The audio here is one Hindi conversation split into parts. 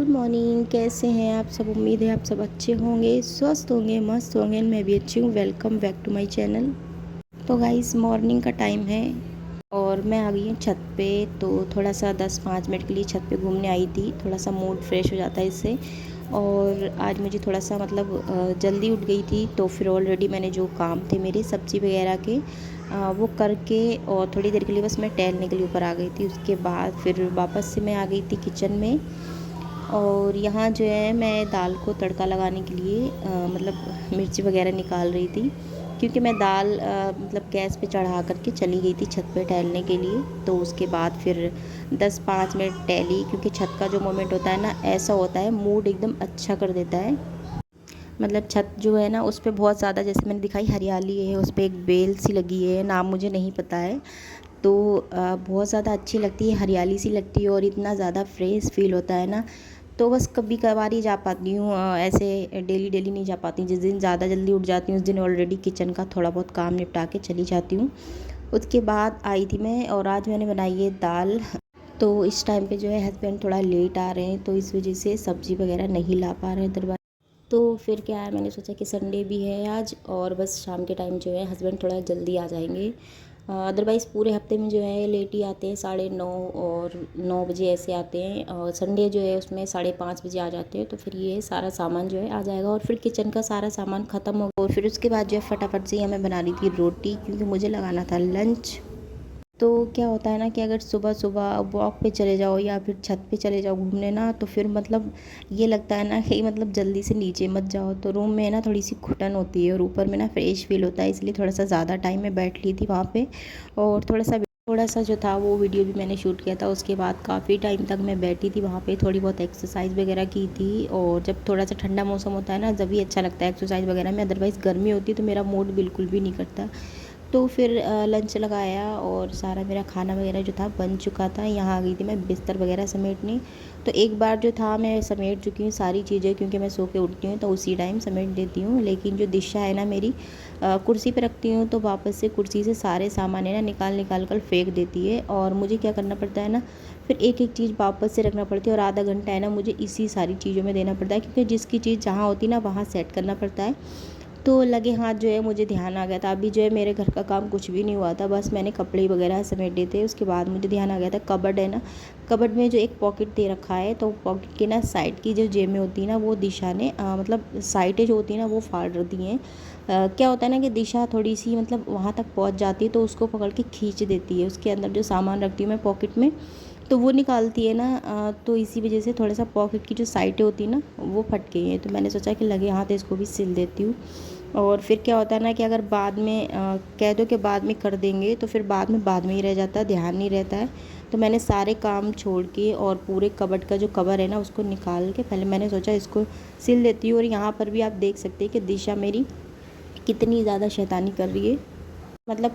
मॉर्निंग, कैसे हैं आप सब। उम्मीद है आप सब अच्छे होंगे, स्वस्थ होंगे, मस्त होंगे। मैं भी अच्छी हूँ। Welcome back to my channel. तो गाइस, मॉर्निंग का टाइम है और मैं आ गई हूँ छत पे। तो थोड़ा सा 10-5 मिनट के लिए छत पे घूमने आई थी। थोड़ा सा मूड फ्रेश हो जाता है इससे। और आज मुझे थोड़ा सा जल्दी उठ गई थी, तो फिर ऑलरेडी मैंने जो काम थे मेरे सब्ज़ी वगैरह के वो करके और थोड़ी देर के लिए बस मैं टहलने के लिए ऊपर आ गई थी। उसके बाद फिर वापस से मैं आ गई थी किचन में। और यहाँ जो है मैं दाल को तड़का लगाने के लिए मिर्ची वगैरह निकाल रही थी, क्योंकि मैं दाल गैस पे चढ़ा करके चली गई थी छत पे टहलने के लिए। तो उसके बाद फिर 10-5 मिनट टहली, क्योंकि छत का जो मोमेंट होता है ना, ऐसा होता है मूड एकदम अच्छा कर देता है। छत जो है ना, उस पर बहुत ज़्यादा, जैसे मैंने दिखाई, हरियाली है। उस पर एक बेल सी लगी है, नाम मुझे नहीं पता है। तो बहुत ज़्यादा अच्छी लगती है, हरियाली सी लगती है और इतना ज़्यादा फ्रेश फील होता है ना। तो बस कभी कभार ही जा पाती हूँ, ऐसे डेली डेली नहीं जा पाती। जिस दिन ज़्यादा जल्दी उठ जाती हूँ उस दिन ऑलरेडी किचन का थोड़ा बहुत काम निपटा के चली जाती हूँ। उसके बाद आई थी मैं, और आज मैंने बनाई है दाल। तो इस टाइम पे जो है हस्बैंड थोड़ा लेट आ रहे हैं, तो इस वजह से सब्ज़ी वगैरह नहीं ला पा रहे हैं दरबार। तो फिर क्या है, मैंने सोचा कि संडे भी है आज, और बस शाम के टाइम जो है हस्बैंड थोड़ा जल्दी आ जाएंगे। अदरवाइज़ पूरे हफ्ते में जो है लेट ही आते हैं, 9:30 और 9 बजे ऐसे आते हैं। और संडे जो है उसमें 5:30 बजे आ जाते हैं। तो फिर ये सारा सामान जो है आ जाएगा, और फिर किचन का सारा सामान ख़त्म होगा। और फिर उसके बाद जो है फटाफट से हमें बना रही थी रोटी, क्योंकि मुझे लगाना था लंच। तो क्या होता है ना कि अगर सुबह सुबह वॉक पे चले जाओ या फिर छत पे चले जाओ घूमने ना, तो फिर ये लगता है ना कि जल्दी से नीचे मत जाओ। तो रूम में ना थोड़ी सी घुटन होती है और ऊपर में ना फ्रेश फील होता है, इसलिए थोड़ा सा ज़्यादा टाइम मैं बैठ ली थी वहाँ पे। और थोड़ा सा जो था वो वीडियो भी मैंने शूट किया था। उसके बाद काफ़ी टाइम तक मैं बैठी थी वहाँ पे, थोड़ी बहुत एक्सरसाइज वगैरह की थी। और जब थोड़ा सा ठंडा मौसम होता है ना, जब भी अच्छा लगता है एक्सरसाइज वगैरह में। अदरवाइज़ गर्मी होती है तो मेरा मूड बिल्कुल भी नहीं करता। तो फिर लंच लगाया और सारा मेरा खाना वगैरह जो था बन चुका था। यहाँ आ गई थी मैं बिस्तर वगैरह समेटने। तो एक बार जो था मैं समेट चुकी हूँ सारी चीज़ें, क्योंकि मैं सो के उठती हूँ तो उसी टाइम समेट देती हूँ। लेकिन जो दिशा है ना मेरी, कुर्सी पे रखती हूँ तो वापस से कुर्सी से सारे सामान है ना निकाल निकाल कर फेंक देती है। और मुझे क्या करना पड़ता है ना, फिर एक एक चीज़ वापस से रखना पड़ती है, और आधा घंटा है ना मुझे इसी सारी चीज़ों में देना पड़ता है, क्योंकि जिसकी चीज़ जहाँ होती है ना वहाँ सेट करना पड़ता है। तो लगे हाथ जो है मुझे ध्यान आ गया था। अभी जो है मेरे घर का काम कुछ भी नहीं हुआ था, बस मैंने कपड़े वगैरह समेटे थे। उसके बाद मुझे ध्यान आ गया था, कबर्ड है ना, कबर्ड में जो एक पॉकेट दे रखा है, तो पॉकेट के ना साइड की जो जेबें होती है ना, वो दिशा ने साइडें जो होती है ना वो फाड़ दी हैं। क्या होता है ना कि दिशा थोड़ी सी वहाँ तक पहुँच जाती है, तो उसको पकड़ के खींच देती है। उसके अंदर जो सामान रखती हूँ मैं पॉकेट में, तो वो निकालती है ना। तो इसी वजह से थोड़ा सा पॉकेट की जो साइडें होती है ना वो फट गई हैं। तो मैंने सोचा कि लगे हाथ इसको भी सिल देती हूँ। और फिर क्या होता है ना कि अगर बाद में कह दो कि बाद में कर देंगे, तो फिर बाद में ही रह जाता है, ध्यान नहीं रहता है। तो मैंने सारे काम छोड़ के और पूरे कबर्ड का जो कवर है ना उसको निकाल के पहले मैंने सोचा इसको सिल देती हूँ। और यहाँ पर भी आप देख सकते हैं कि दिशा मेरी कितनी ज़्यादा शैतानी कर रही है।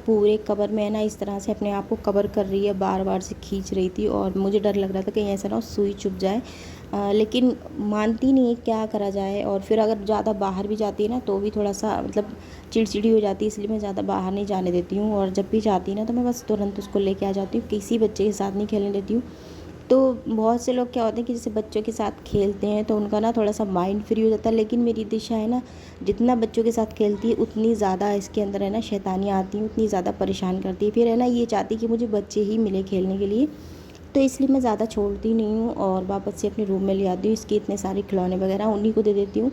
पूरे कवर में है ना इस तरह से अपने आप को कवर कर रही है, बार बार से खींच रही थी। और मुझे डर लग रहा था कहीं ऐसा ना हो सुई चुभ जाए। लेकिन मानती नहीं है, क्या करा जाए। और फिर अगर ज़्यादा बाहर भी जाती है ना तो भी थोड़ा सा चिड़चिड़ी हो जाती है, इसलिए मैं ज़्यादा बाहर नहीं जाने देती हूँ। और जब भी जाती है ना तो मैं बस तुरंत उसको लेके आ जाती हूँ, किसी बच्चे के साथ नहीं खेलने देती हूँ। तो बहुत से लोग क्या होते हैं कि जैसे बच्चों के साथ खेलते हैं तो उनका ना थोड़ा सा माइंड फ्री हो जाता है। लेकिन मेरी दिशा है ना, जितना बच्चों के साथ खेलती है उतनी ज़्यादा इसके अंदर है ना शैतानियाँ आती हैं, उतनी ज़्यादा परेशान करती है। फिर है ना ये चाहती कि मुझे बच्चे ही मिले खेलने के लिए। तो इसलिए मैं ज़्यादा छोड़ती नहीं हूँ और वापस से अपने रूम में ले आती हूँ। इसके इतने सारे खिलौने वगैरह उन्हीं को दे देती हूँ।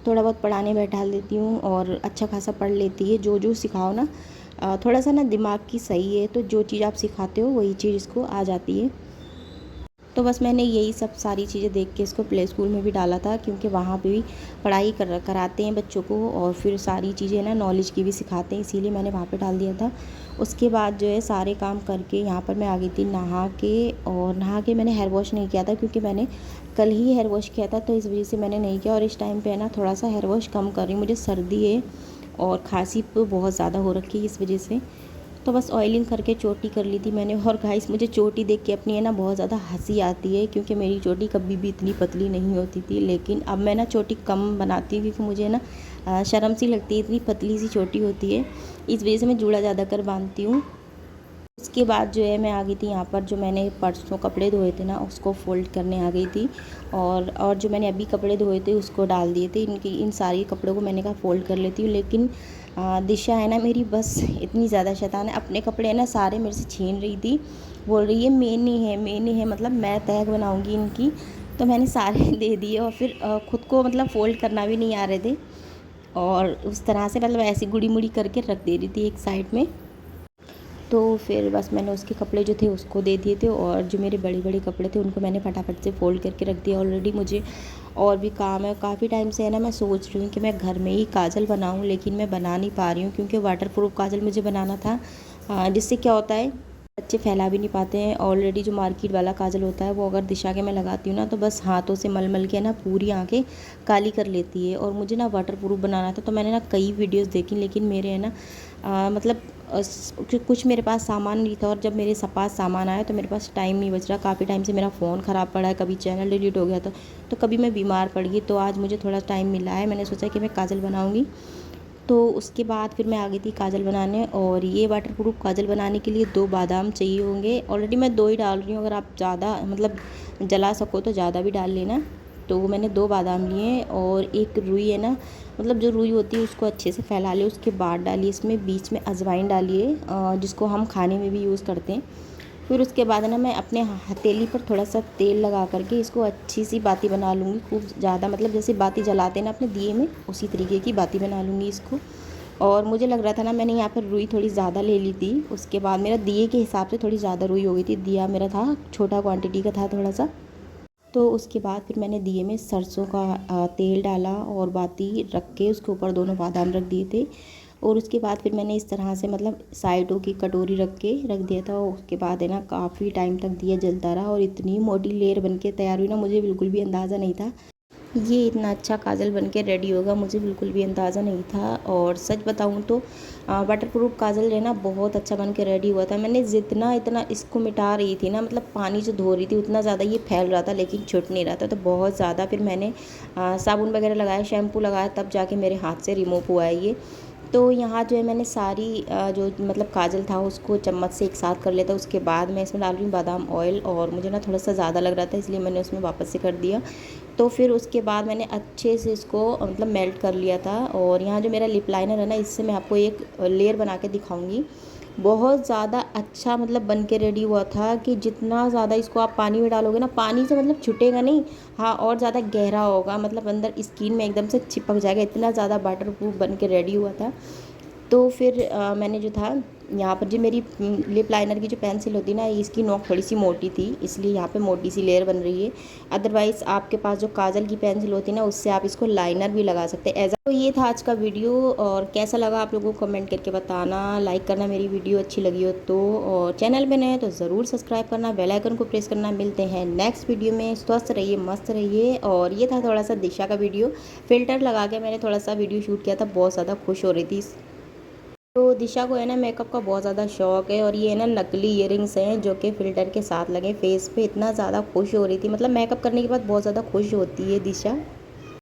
थोड़ा बहुत पढ़ाने बैठा देती हूँ और अच्छा खासा पढ़ लेती है। जो जो सिखाओ ना, थोड़ा सा ना दिमाग की सही है, तो जो चीज़ आप सिखाते हो वही चीज़ इसको आ जाती है। तो बस मैंने यही सब सारी चीज़ें देख के इसको प्ले स्कूल में भी डाला था, क्योंकि वहाँ पे भी पढ़ाई कराते हैं बच्चों को, और फिर सारी चीज़ें ना नॉलेज की भी सिखाते हैं, इसीलिए मैंने वहाँ पे डाल दिया था। उसके बाद जो है सारे काम करके यहाँ पर मैं आ गई थी नहा के। और नहा के मैंने हेयर वॉश नहीं किया था, क्योंकि मैंने कल ही हेयर वॉश किया था, तो इस वजह से मैंने नहीं किया। और इस टाइम पर ना थोड़ा सा हेयर वॉश कम कर रही हूँ, मुझे सर्दी है और खांसी तो बहुत ज़्यादा हो रखी है इस वजह से। तो बस ऑयलिंग करके चोटी कर ली थी मैंने। और गाइस, मुझे चोटी देख के अपनी है ना बहुत ज़्यादा हंसी आती है, क्योंकि मेरी चोटी कभी भी इतनी पतली नहीं होती थी। लेकिन अब मैं ना चोटी कम बनाती हूँ, क्योंकि मुझे ना शर्म सी लगती है, इतनी पतली सी चोटी होती है। इस वजह से मैं जूड़ा ज़्यादा कर बांधती हूँ। उसके बाद जो है मैं आ गई थी यहाँ पर, जो मैंने परसों कपड़े धोए थे ना उसको फ़ोल्ड करने आ गई थी। और जो मैंने अभी कपड़े धोए थे उसको डाल दिए थे। इन सारी कपड़ों को मैंने कहा फ़ोल्ड कर लेती हूँ, लेकिन दिशा है ना मेरी, बस इतनी ज़्यादा शैतान है, अपने कपड़े है ना सारे मेरे से छीन रही थी। बोल रही है मेन ही है, मतलब मैं तहग बनाऊँगी इनकी। तो मैंने सारे दे दिए और फिर ख़ुद को मतलब फ़ोल्ड करना भी नहीं आ रहे थे, और उस तरह से मतलब ऐसी गुड़ी मुड़ी करके रख दे रही थी एक साइड में। तो फिर बस मैंने उसके कपड़े जो थे उसको दे दिए थे, और जो मेरे बड़े बड़े कपड़े थे उनको मैंने फटाफट से फ़ोल्ड करके रख दिया। ऑलरेडी मुझे और भी काम है, काफ़ी टाइम से है ना मैं सोच रही हूँ कि मैं घर में ही काजल बनाऊँ, लेकिन मैं बना नहीं पा रही हूँ क्योंकि वाटरप्रूफ काजल मुझे बनाना था। जिससे क्या होता है, बच्चे फैला भी नहीं पाते हैं। ऑलरेडी जो मार्केट वाला काजल होता है वो अगर दिशा के मैं लगाती हूँ ना तो बस हाथों से मल मल के ना पूरी आंखें काली कर लेती है। और मुझे ना वाटरप्रूफ बनाना था, तो मैंने ना कई वीडियोस देखी, लेकिन मेरे है ना मतलब कुछ मेरे पास सामान नहीं था, और जब मेरे पास सामान आया तो मेरे पास टाइम नहीं बच रहा। काफ़ी टाइम से मेरा फ़ोन ख़राब पड़ा है, कभी चैनल डिलीट हो गया था, तो कभी मैं बीमार पड़ गई। तो आज मुझे थोड़ा टाइम मिला है, मैंने सोचा कि मैं काजल बनाऊँगी। तो उसके बाद फिर मैं आ गई थी काजल बनाने। और ये वाटरप्रूफ काजल बनाने के लिए 2 बादाम चाहिए होंगे। ऑलरेडी मैं 2 ही डाल रही हूँ, अगर आप ज़्यादा मतलब जला सको तो ज़्यादा भी डाल लेना। तो मैंने 2 बादाम लिए, और एक रुई है ना, मतलब जो रुई होती है उसको अच्छे से फैला लिया। उसके बाद डालिए इसमें बीच में अजवाइन डालिए, जिसको हम खाने में भी यूज़ करते हैं। फिर उसके बाद ना मैं अपने हथेली पर थोड़ा सा तेल लगा करके इसको अच्छी सी बाती बना लूँगी। खूब ज़्यादा मतलब जैसे बाती जलाते हैं ना अपने दिए में, उसी तरीके की बाती बना लूँगी इसको। और मुझे लग रहा था ना, मैंने यहाँ पर रुई थोड़ी ज़्यादा ले ली थी। उसके बाद मेरा दिए के हिसाब से थोड़ी ज़्यादा रुई हो गई थी, दिया मेरा था छोटा क्वांटिटी का था थोड़ा सा। तो उसके बाद फिर मैंने दिए में सरसों का तेल डाला, और बाती रख के उसके ऊपर दोनों बादाम रख दिए थे। और उसके बाद फिर मैंने इस तरह से मतलब साइडों की कटोरी रख के रख दिया था। और उसके बाद है ना काफ़ी टाइम तक दिया जलता रहा, और इतनी मोटी लेयर बन के तैयार हुई ना, मुझे बिल्कुल भी अंदाज़ा नहीं था ये इतना अच्छा काजल बन के रेडी होगा। मुझे बिल्कुल भी अंदाज़ा नहीं था। और सच बताऊँ तो वाटरप्रूफ काजल है ना बहुत अच्छा बन के रेडी हुआ था। मैंने जितना इतना इसको मिटा रही थी ना, मतलब पानी से धो रही थी, उतना ज़्यादा ये फैल रहा था, लेकिन छुट नहीं रहा था। तो बहुत ज़्यादा फिर मैंने साबुन वगैरह लगाया, शैम्पू लगाया, तब जाके मेरे हाथ से रिमूव हुआ है ये। तो यहाँ जो है मैंने सारी जो मतलब काजल था उसको चम्मच से एक साथ कर लिया था। उसके बाद मैं इसमें डाल रही हूँ बादाम ऑयल, और मुझे ना थोड़ा सा ज़्यादा लग रहा था, इसलिए मैंने उसमें वापस से कर दिया। तो फिर उसके बाद मैंने अच्छे से इसको मतलब मेल्ट कर लिया था। और यहाँ जो मेरा लिप लाइनर है ना, इससे मैं आपको एक लेयर बना के दिखाऊंगी। बहुत ज़्यादा अच्छा मतलब बन के रेडी हुआ था, कि जितना ज़्यादा इसको आप पानी में डालोगे ना, पानी से मतलब छूटेगा नहीं, हाँ, और ज़्यादा गहरा होगा, मतलब अंदर स्किन में एकदम से चिपक जाएगा। इतना ज़्यादा वाटर प्रूफ बन के रेडी हुआ था। तो फिर मैंने जो था यहाँ पर, जो मेरी लिप लाइनर की जो पेंसिल होती है ना, इसकी नोक थोड़ी सी मोटी थी, इसलिए यहाँ पे मोटी सी लेयर बन रही है। अदरवाइज़ आपके पास जो काजल की पेंसिल होती है ना, उससे आप इसको लाइनर भी लगा सकते हैं। तो ये था आज का वीडियो, और कैसा लगा आप लोगों को कमेंट करके बताना। लाइक करना मेरी वीडियो अच्छी लगी हो तो, और चैनल पे नए हैं तो ज़रूर सब्सक्राइब करना, बेल आइकन को प्रेस करना। मिलते हैं नेक्स्ट वीडियो में। स्वस्थ रहिए, मस्त रहिए। और ये था थोड़ा सा दिशा का वीडियो, फ़िल्टर लगा के मैंने थोड़ा सा वीडियो शूट किया था, बहुत ज़्यादा खुश हो रही थी। तो दिशा को है ना मेकअप का बहुत ज़्यादा शौक है, और ये है ना नकली इयररिंग्स हैं जो कि फ़िल्टर के साथ लगे फेस पे। इतना ज़्यादा खुश हो रही थी, मतलब मेकअप करने के बाद बहुत ज़्यादा खुश होती है दिशा।